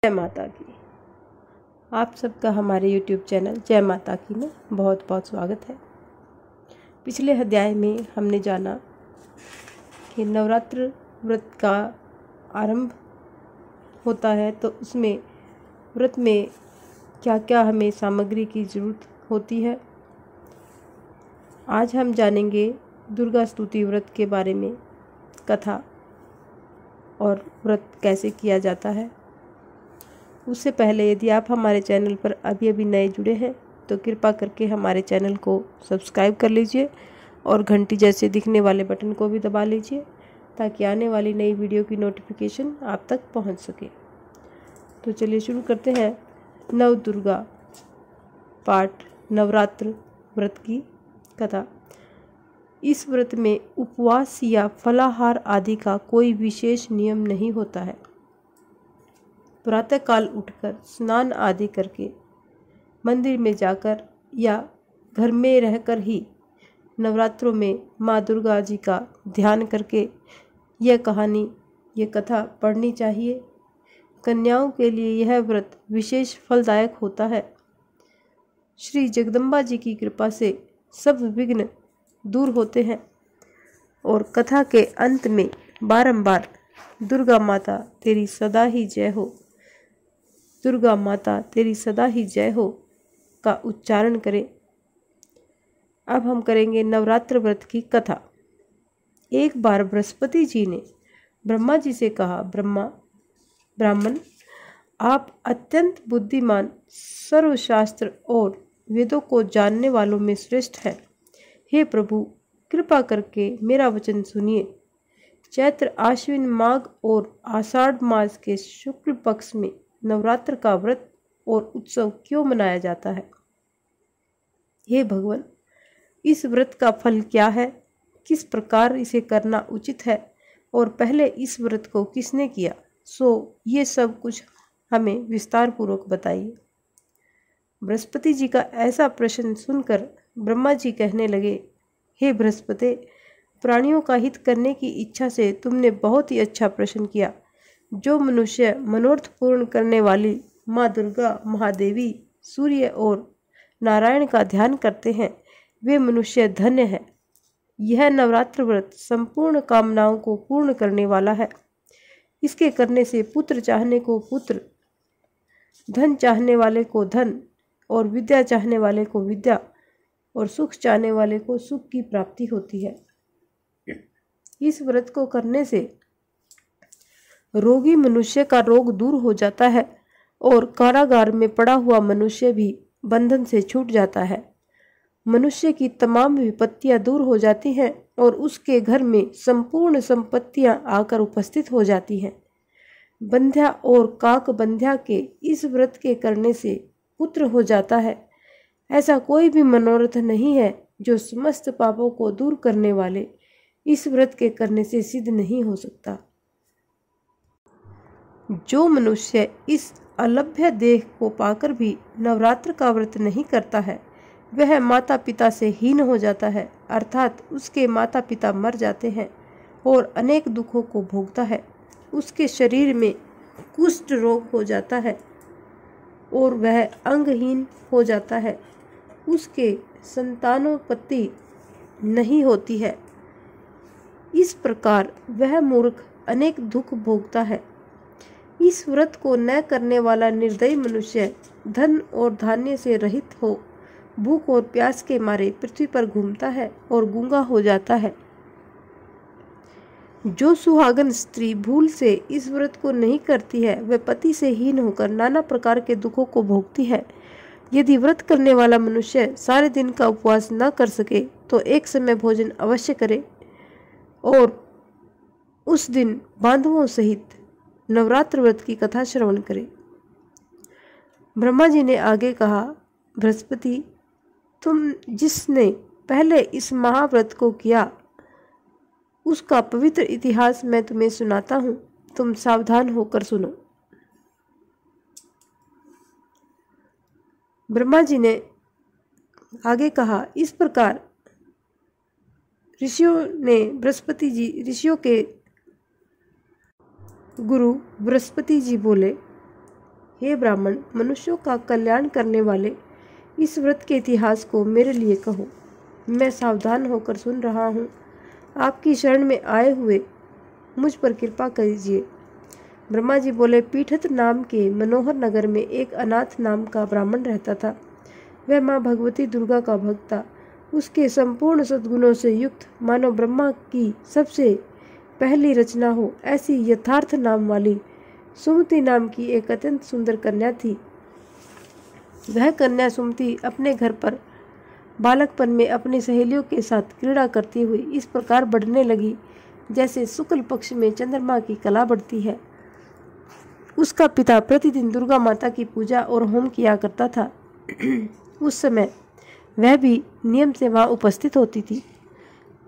जय माता की। आप सबका हमारे YouTube चैनल जय माता की में बहुत बहुत स्वागत है। पिछले अध्याय में हमने जाना कि नवरात्र व्रत का आरंभ होता है तो उसमें व्रत में क्या क्या हमें सामग्री की ज़रूरत होती है। आज हम जानेंगे दुर्गा स्तुति व्रत के बारे में, कथा और व्रत कैसे किया जाता है। उससे पहले यदि आप हमारे चैनल पर अभी नए जुड़े हैं तो कृपा करके हमारे चैनल को सब्सक्राइब कर लीजिए और घंटी जैसे दिखने वाले बटन को भी दबा लीजिए ताकि आने वाली नई वीडियो की नोटिफिकेशन आप तक पहुंच सके। तो चलिए शुरू करते हैं नव दुर्गा पाठ नवरात्र व्रत की कथा। इस व्रत में उपवास या फलाहार आदि का कोई विशेष नियम नहीं होता है। प्रातःकाल उठकर स्नान आदि करके मंदिर में जाकर या घर में रहकर ही नवरात्रों में माँ दुर्गा जी का ध्यान करके यह कथा पढ़नी चाहिए। कन्याओं के लिए यह व्रत विशेष फलदायक होता है। श्री जगदम्बा जी की कृपा से सब विघ्न दूर होते हैं और कथा के अंत में बारंबार दुर्गा माता तेरी सदा ही जय हो, दुर्गा माता तेरी सदा ही जय हो का उच्चारण करें। अब हम करेंगे नवरात्र व्रत की कथा। एक बार बृहस्पति जी ने ब्रह्मा जी से कहा, ब्राह्मण, आप अत्यंत बुद्धिमान, सर्वशास्त्र और वेदों को जानने वालों में श्रेष्ठ हैं। हे प्रभु, कृपा करके मेरा वचन सुनिए। चैत्र आश्विन माघ और आषाढ़ मास के शुक्ल पक्ष में नवरात्र का व्रत और उत्सव क्यों मनाया जाता है? हे भगवान, इस व्रत का फल क्या है? किस प्रकार इसे करना उचित है और पहले इस व्रत को किसने किया? ये सब कुछ हमें विस्तार पूर्वक बताइए। बृहस्पति जी का ऐसा प्रश्न सुनकर ब्रह्मा जी कहने लगे, हे बृहस्पति, प्राणियों का हित करने की इच्छा से तुमने बहुत ही अच्छा प्रश्न किया। जो मनुष्य मनोरथ पूर्ण करने वाली माँ दुर्गा, महादेवी, सूर्य और नारायण का ध्यान करते हैं वे मनुष्य धन्य है। यह नवरात्र व्रत संपूर्ण कामनाओं को पूर्ण करने वाला है। इसके करने से पुत्र चाहने को पुत्र, धन चाहने वाले को धन और विद्या चाहने वाले को विद्या और सुख चाहने वाले को सुख की प्राप्ति होती है। इस व्रत को करने से रोगी मनुष्य का रोग दूर हो जाता है और कारागार में पड़ा हुआ मनुष्य भी बंधन से छूट जाता है। मनुष्य की तमाम विपत्तियां दूर हो जाती हैं और उसके घर में संपूर्ण संपत्तियां आकर उपस्थित हो जाती हैं। बंध्या और काक बंध्या के इस व्रत के करने से पुत्र हो जाता है। ऐसा कोई भी मनोरथ नहीं है जो समस्त पापों को दूर करने वाले इस व्रत के करने से सिद्ध नहीं हो सकता। जो मनुष्य इस अलभ्य देह को पाकर भी नवरात्र का व्रत नहीं करता है वह माता पिता से हीन हो जाता है, अर्थात उसके माता पिता मर जाते हैं और अनेक दुखों को भोगता है। उसके शरीर में कुष्ठ रोग हो जाता है और वह अंगहीन हो जाता है। उसके संतानोत्पत्ति नहीं होती है। इस प्रकार वह मूर्ख अनेक दुख भोगता है। इस व्रत को न करने वाला निर्दयी मनुष्य धन और धान्य से रहित हो भूख और प्यास के मारे पृथ्वी पर घूमता है और गूंगा हो जाता है। जो सुहागन स्त्री भूल से इस व्रत को नहीं करती है वह पति से हीन होकर नाना प्रकार के दुखों को भोगती है। यदि व्रत करने वाला मनुष्य सारे दिन का उपवास न कर सके तो एक समय भोजन अवश्य करे और उस दिन बांधवों सहित नवरात्र व्रत की कथा श्रवण करे। ब्रह्मा जी ने आगे कहा, बृहस्पति, तुम जिसने पहले इस महाव्रत को किया उसका पवित्र इतिहास मैं तुम्हें सुनाता हूँ, तुम सावधान होकर सुनो। ब्रह्मा जी ने आगे कहा, इस प्रकार ऋषियों के गुरु बृहस्पति जी बोले, हे ब्राह्मण, मनुष्यों का कल्याण करने वाले इस व्रत के इतिहास को मेरे लिए कहो। मैं सावधान होकर सुन रहा हूँ। आपकी शरण में आए हुए मुझ पर कृपा कीजिए। ब्रह्मा जी बोले, पीठत नाम के मनोहर नगर में एक अनाथ नाम का ब्राह्मण रहता था। वह माँ भगवती दुर्गा का भक्त था। उसके संपूर्ण सद्गुणों से युक्त मानो ब्रह्मा की सबसे पहली रचना हो ऐसी यथार्थ नाम वाली सुमति नाम की एक अत्यंत सुंदर कन्या थी। वह कन्या सुमति अपने घर पर बालकपन में अपनी सहेलियों के साथ क्रीड़ा करती हुई इस प्रकार बढ़ने लगी जैसे शुक्ल पक्ष में चंद्रमा की कला बढ़ती है। उसका पिता प्रतिदिन दुर्गा माता की पूजा और होम किया करता था। उस समय वह भी नियम से वहां उपस्थित होती थी।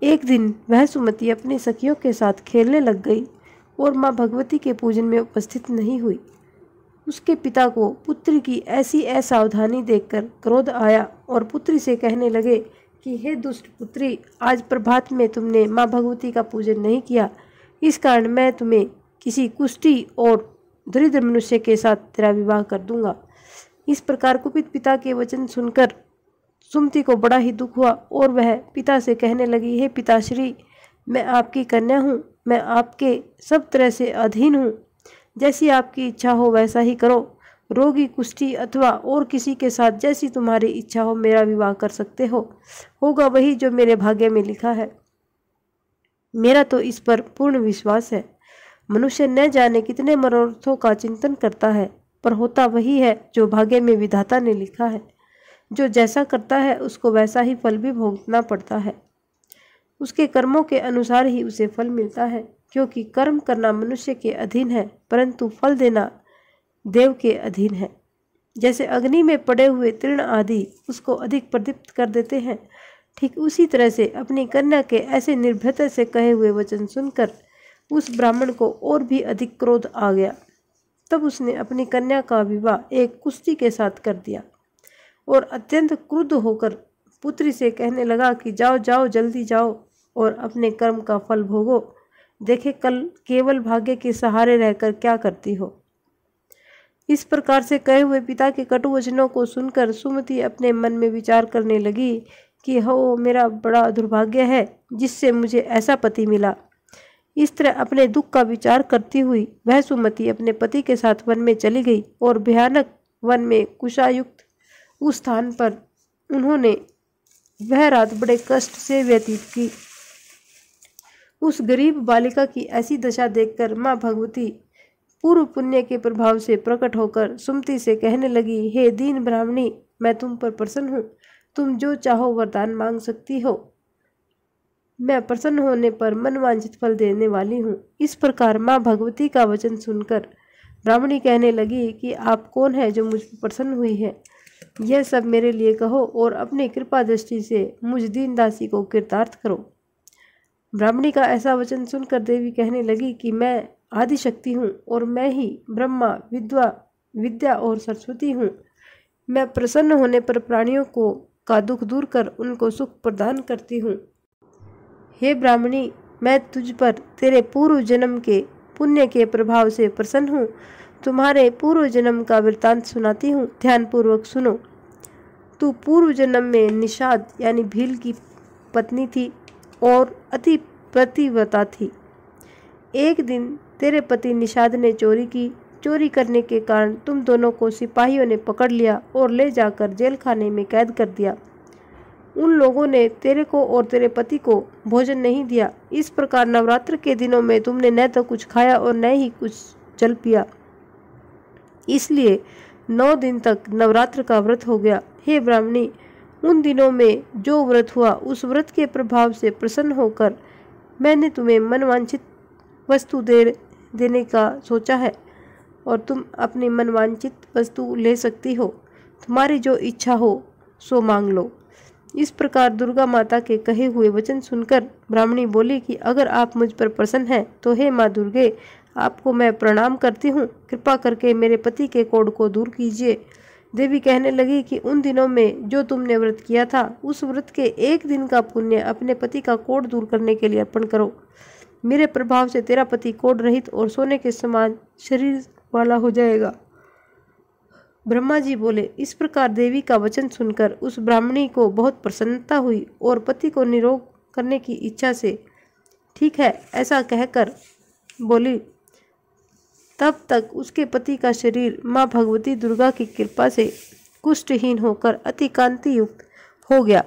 एक दिन वह सुमति अपनी सखियों के साथ खेलने लग गई और माँ भगवती के पूजन में उपस्थित नहीं हुई। उसके पिता को पुत्री की ऐसी असावधानी देखकर क्रोध आया और पुत्री से कहने लगे कि हे दुष्ट पुत्री, आज प्रभात में तुमने माँ भगवती का पूजन नहीं किया, इस कारण मैं तुम्हें किसी कुष्ठी और दरिद्र मनुष्य के साथ तेरा विवाह कर दूंगा। इस प्रकार कुपित पिता के वचन सुनकर सुमति को बड़ा ही दुख हुआ और वह पिता से कहने लगी, हे पिताश्री, मैं आपकी कन्या हूँ, मैं आपके सब तरह से अधीन हूँ। जैसी आपकी इच्छा हो वैसा ही करो। रोगी, कुष्ठी अथवा और किसी के साथ जैसी तुम्हारी इच्छा हो मेरा विवाह कर सकते हो। होगा वही जो मेरे भाग्य में लिखा है। मेरा तो इस पर पूर्ण विश्वास है। मनुष्य न जाने कितने मनोरथों का चिंतन करता है, पर होता वही है जो भाग्य में विधाता ने लिखा है। जो जैसा करता है उसको वैसा ही फल भी भोगना पड़ता है। उसके कर्मों के अनुसार ही उसे फल मिलता है, क्योंकि कर्म करना मनुष्य के अधीन है, परंतु फल देना देव के अधीन है। जैसे अग्नि में पड़े हुए तृण आदि उसको अधिक प्रदीप्त कर देते हैं, ठीक उसी तरह से अपनी कन्या के ऐसे निर्भयता से कहे हुए वचन सुनकर उस ब्राह्मण को और भी अधिक क्रोध आ गया। तब उसने अपनी कन्या का विवाह एक कुष्ठी के साथ कर दिया और अत्यंत क्रुद्ध होकर पुत्री से कहने लगा कि जाओ जाओ, जल्दी जाओ और अपने कर्म का फल भोगो। देखे कल केवल भाग्य के सहारे रहकर क्या करती हो। इस प्रकार से कहे हुए पिता के कटु वचनों को सुनकर सुमति अपने मन में विचार करने लगी कि हो, मेरा बड़ा दुर्भाग्य है जिससे मुझे ऐसा पति मिला। इस तरह अपने दुख का विचार करती हुई वह सुमति अपने पति के साथ वन में चली गई और भयानक वन में कुशायुक्त उस स्थान पर उन्होंने वह रात बड़े कष्ट से व्यतीत की। उस गरीब बालिका की ऐसी दशा देखकर माँ भगवती पूर्व पुण्य के प्रभाव से प्रकट होकर सुमति से कहने लगी, हे दीन ब्राह्मणी, मैं तुम पर प्रसन्न हूँ। तुम जो चाहो वरदान मांग सकती हो। मैं प्रसन्न होने पर मनवांछित फल देने वाली हूँ। इस प्रकार माँ भगवती का वचन सुनकर ब्राह्मणी कहने लगी कि आप कौन है जो मुझ पर प्रसन्न हुई है, यह सब मेरे लिए कहो और अपनी कृपा दृष्टि से मुझ दीन दासी को कृतार्थ करो। ब्राह्मणी का ऐसा वचन सुनकर देवी कहने लगी कि मैं आदिशक्ति हूँ और मैं ही ब्रह्मा, विद्या और सरस्वती हूँ। मैं प्रसन्न होने पर प्राणियों का दुख दूर कर उनको सुख प्रदान करती हूँ। हे ब्राह्मणी, मैं तुझ पर तेरे पूर्व जन्म के पुण्य के प्रभाव से प्रसन्न हूँ। तुम्हारे पूर्व जन्म का वृत्तांत सुनाती हूँ, ध्यानपूर्वक सुनो। तू पूर्व जन्म में निषाद यानी भील की पत्नी थी और अति पतिव्रता थी। एक दिन तेरे पति निषाद ने चोरी की। चोरी करने के कारण तुम दोनों को सिपाहियों ने पकड़ लिया और ले जाकर जेल खाने में कैद कर दिया। उन लोगों ने तेरे को और तेरे पति को भोजन नहीं दिया। इस प्रकार नवरात्र के दिनों में तुमने न तो कुछ खाया और न ही कुछ जल पिया। इसलिए 9 दिन तक नवरात्र का व्रत हो गया। हे ब्राह्मणी, उन दिनों में जो व्रत हुआ उस व्रत के प्रभाव से प्रसन्न होकर मैंने तुम्हें मनवांछित वस्तु देने का सोचा है और तुम अपनी मनवांछित वस्तु ले सकती हो। तुम्हारी जो इच्छा हो सो मांग लो। इस प्रकार दुर्गा माता के कहे हुए वचन सुनकर ब्राह्मणी बोली कि अगर आप मुझ पर प्रसन्न हैं तो हे माँ दुर्गे, आपको मैं प्रणाम करती हूँ। कृपा करके मेरे पति के कोढ़ को दूर कीजिए। देवी कहने लगी कि उन दिनों में जो तुमने व्रत किया था उस व्रत के एक दिन का पुण्य अपने पति का कोढ़ दूर करने के लिए अर्पण करो। मेरे प्रभाव से तेरा पति कोढ़ रहित और सोने के समान शरीर वाला हो जाएगा। ब्रह्मा जी बोले, इस प्रकार देवी का वचन सुनकर उस ब्राह्मणी को बहुत प्रसन्नता हुई और पति को निरोग करने की इच्छा से ठीक है ऐसा कहकर बोली। तब तक उसके पति का शरीर माँ भगवती दुर्गा की कृपा से कुष्ठहीन होकर अति कांति युक्त हो गया,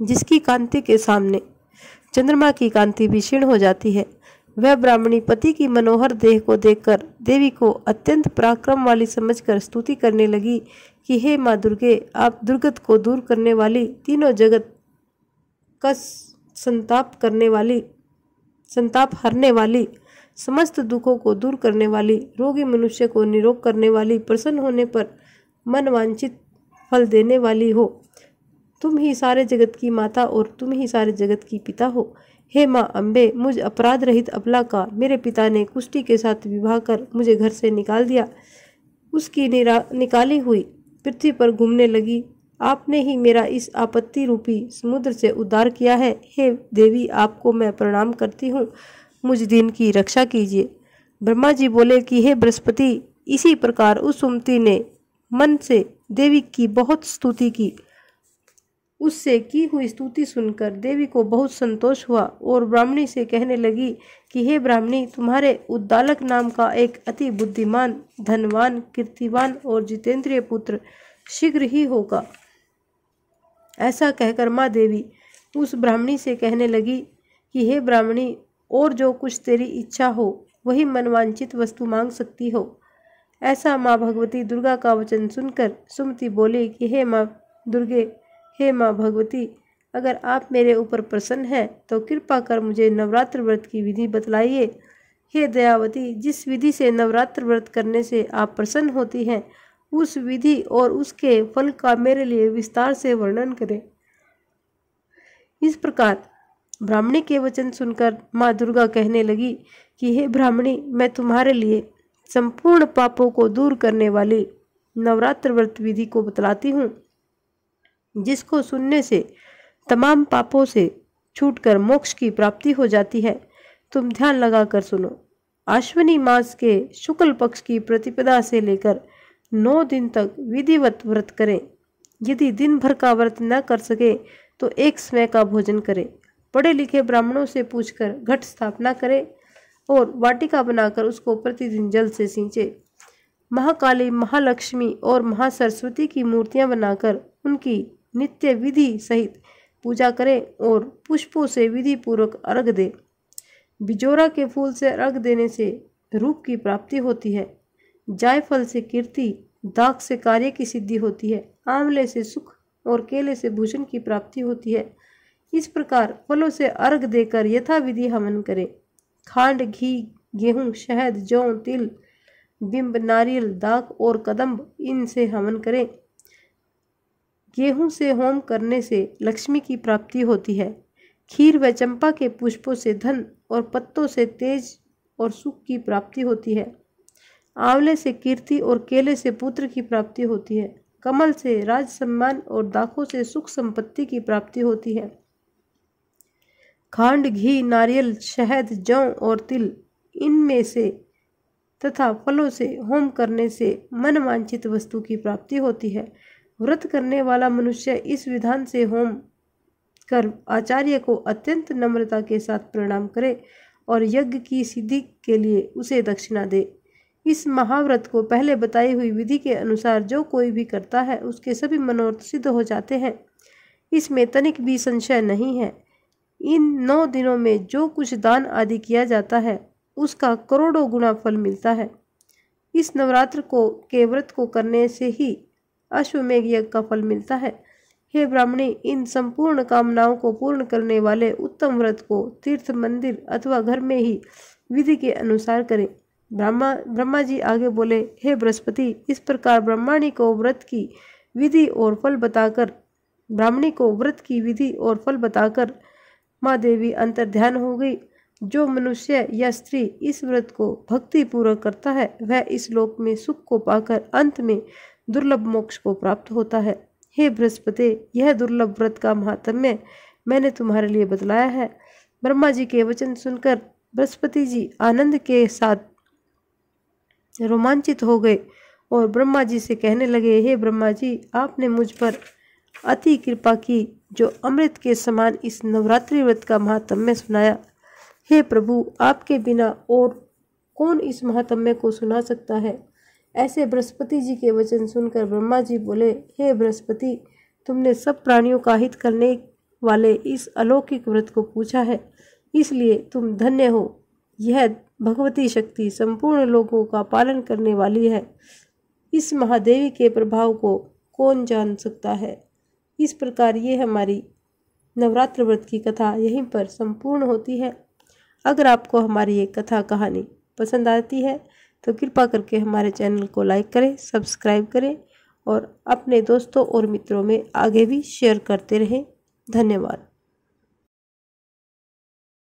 जिसकी कांति के सामने चंद्रमा की कांति भी क्षीण हो जाती है। वह ब्राह्मणी पति की मनोहर देह को देखकर देवी को अत्यंत पराक्रम वाली समझकर स्तुति करने लगी कि हे माँ दुर्गे, आप दुर्गत को दूर करने वाली, तीनों जगत का संताप हरने वाली, समस्त दुखों को दूर करने वाली, रोगी मनुष्य को निरोग करने वाली, प्रसन्न होने पर मन वांछित फल देने वाली हो। तुम ही सारे जगत की माता और तुम ही सारे जगत की पिता हो। हे माँ अम्बे, मुझ अपराध रहित अबला का मेरे पिता ने कुष्ठी के साथ विवाह कर मुझे घर से निकाल दिया। उसकी निकाली हुई पृथ्वी पर घूमने लगी। आपने ही मेरा इस आपत्ति रूपी समुद्र से उद्धार किया है। हे देवी, आपको मैं प्रणाम करती हूँ, मुझ दिन की रक्षा कीजिए। ब्रह्मा जी बोले कि हे बृहस्पति, इसी प्रकार उस सुमति ने मन से देवी की बहुत स्तुति की। उससे की हुई स्तुति सुनकर देवी को बहुत संतोष हुआ और ब्राह्मणी से कहने लगी कि हे ब्राह्मणी, तुम्हारे उद्दालक नाम का एक अति बुद्धिमान, धनवान, कीर्तिवान और जितेंद्रिय पुत्र शीघ्र ही होगा। ऐसा कहकर माँ देवी उस ब्राह्मणी से कहने लगी कि हे ब्राह्मणी, और जो कुछ तेरी इच्छा हो वही मनवांचित वस्तु मांग सकती हो। ऐसा माँ भगवती दुर्गा का वचन सुनकर सुमति बोली कि हे माँ दुर्गे, हे माँ भगवती, अगर आप मेरे ऊपर प्रसन्न हैं तो कृपा कर मुझे नवरात्र व्रत की विधि बतलाइए। हे दयावती, जिस विधि से नवरात्र व्रत करने से आप प्रसन्न होती हैं, उस विधि और उसके फल का मेरे लिए विस्तार से वर्णन करें। इस प्रकार ब्राह्मणी के वचन सुनकर माँ दुर्गा कहने लगी कि हे ब्राह्मणी, मैं तुम्हारे लिए संपूर्ण पापों को दूर करने वाली नवरात्र व्रत विधि को बतलाती हूँ, जिसको सुनने से तमाम पापों से छूटकर मोक्ष की प्राप्ति हो जाती है। तुम ध्यान लगाकर सुनो। आश्विनी मास के शुक्ल पक्ष की प्रतिपदा से लेकर 9 दिन तक विधिवत व्रत करें। यदि दिन भर का व्रत न कर सके तो एक समय का भोजन करें। पढ़े लिखे ब्राह्मणों से पूछकर घट स्थापना करें और वाटिका बनाकर उसको प्रतिदिन जल से सींचे। महाकाली, महालक्ष्मी और महासरस्वती की मूर्तियां बनाकर उनकी नित्य विधि सहित पूजा करें और पुष्पों से विधि पूर्वक अर्घ दे। बिजोरा के फूल से अर्घ देने से रूप की प्राप्ति होती है। जायफल से कीर्ति, दाख से कार्य की सिद्धि होती है, आंवले से सुख और केले से भूषण की प्राप्ति होती है। इस प्रकार फलों से अर्घ देकर यथाविधि हवन करें। खांड, घी, गेहूं, शहद, जौ, तिल, बिंब, नारियल, दाख और कदम्ब, इनसे हवन करें। गेहूं से होम करने से लक्ष्मी की प्राप्ति होती है। खीर व चंपा के पुष्पों से धन और पत्तों से तेज और सुख की प्राप्ति होती है। आंवले से कीर्ति और केले से पुत्र की प्राप्ति होती है। कमल से राज सम्मान और दाखों से सुख संपत्ति की प्राप्ति होती है। खांड, घी, नारियल, शहद, जौ और तिल, इनमें से तथा फलों से होम करने से मन वांछित वस्तु की प्राप्ति होती है। व्रत करने वाला मनुष्य इस विधान से होम कर आचार्य को अत्यंत नम्रता के साथ प्रणाम करे और यज्ञ की सिद्धि के लिए उसे दक्षिणा दे। इस महाव्रत को पहले बताई हुई विधि के अनुसार जो कोई भी करता है उसके सभी मनोरथ सिद्ध हो जाते हैं। इसमें तनिक भी संशय नहीं है। इन 9 दिनों में जो कुछ दान आदि किया जाता है उसका करोड़ों गुना फल मिलता है। इस नवरात्र के व्रत को करने से ही अश्वमेघ यज्ञ का फल मिलता है। हे ब्राह्मणी, इन संपूर्ण कामनाओं को पूर्ण करने वाले उत्तम व्रत को तीर्थ, मंदिर अथवा घर में ही विधि के अनुसार करें। ब्रह्मा जी आगे बोले, हे बृहस्पति, इस प्रकार ब्राह्मणी को व्रत की विधि और फल बताकर माँ देवी अंतर्ध्यान हो गई। जो मनुष्य या स्त्री इस व्रत को भक्ति पूर्वक करता है वह इस लोक में सुख को पाकर अंत में दुर्लभ मोक्ष को प्राप्त होता है। हे बृहस्पति, यह दुर्लभ व्रत का महात्म्य मैंने तुम्हारे लिए बतलाया है। ब्रह्मा जी के वचन सुनकर बृहस्पति जी आनंद के साथ रोमांचित हो गए और ब्रह्मा जी से कहने लगे, हे ब्रह्मा जी, आपने मुझ पर अति कृपा की जो अमृत के समान इस नवरात्रि व्रत का महात्म्य सुनाया। हे प्रभु, आपके बिना और कौन इस महात्म्य को सुना सकता है। ऐसे बृहस्पति जी के वचन सुनकर ब्रह्मा जी बोले, हे बृहस्पति, तुमने सब प्राणियों का हित करने वाले इस अलौकिक व्रत को पूछा है, इसलिए तुम धन्य हो। यह भगवती शक्ति संपूर्ण लोगों का पालन करने वाली है। इस महादेवी के प्रभाव को कौन जान सकता है। इस प्रकार ये हमारी नवरात्र व्रत की कथा यहीं पर संपूर्ण होती है। अगर आपको हमारी ये कथा कहानी पसंद आती है तो कृपा करके हमारे चैनल को लाइक करें, सब्सक्राइब करें और अपने दोस्तों और मित्रों में आगे भी शेयर करते रहें। धन्यवाद।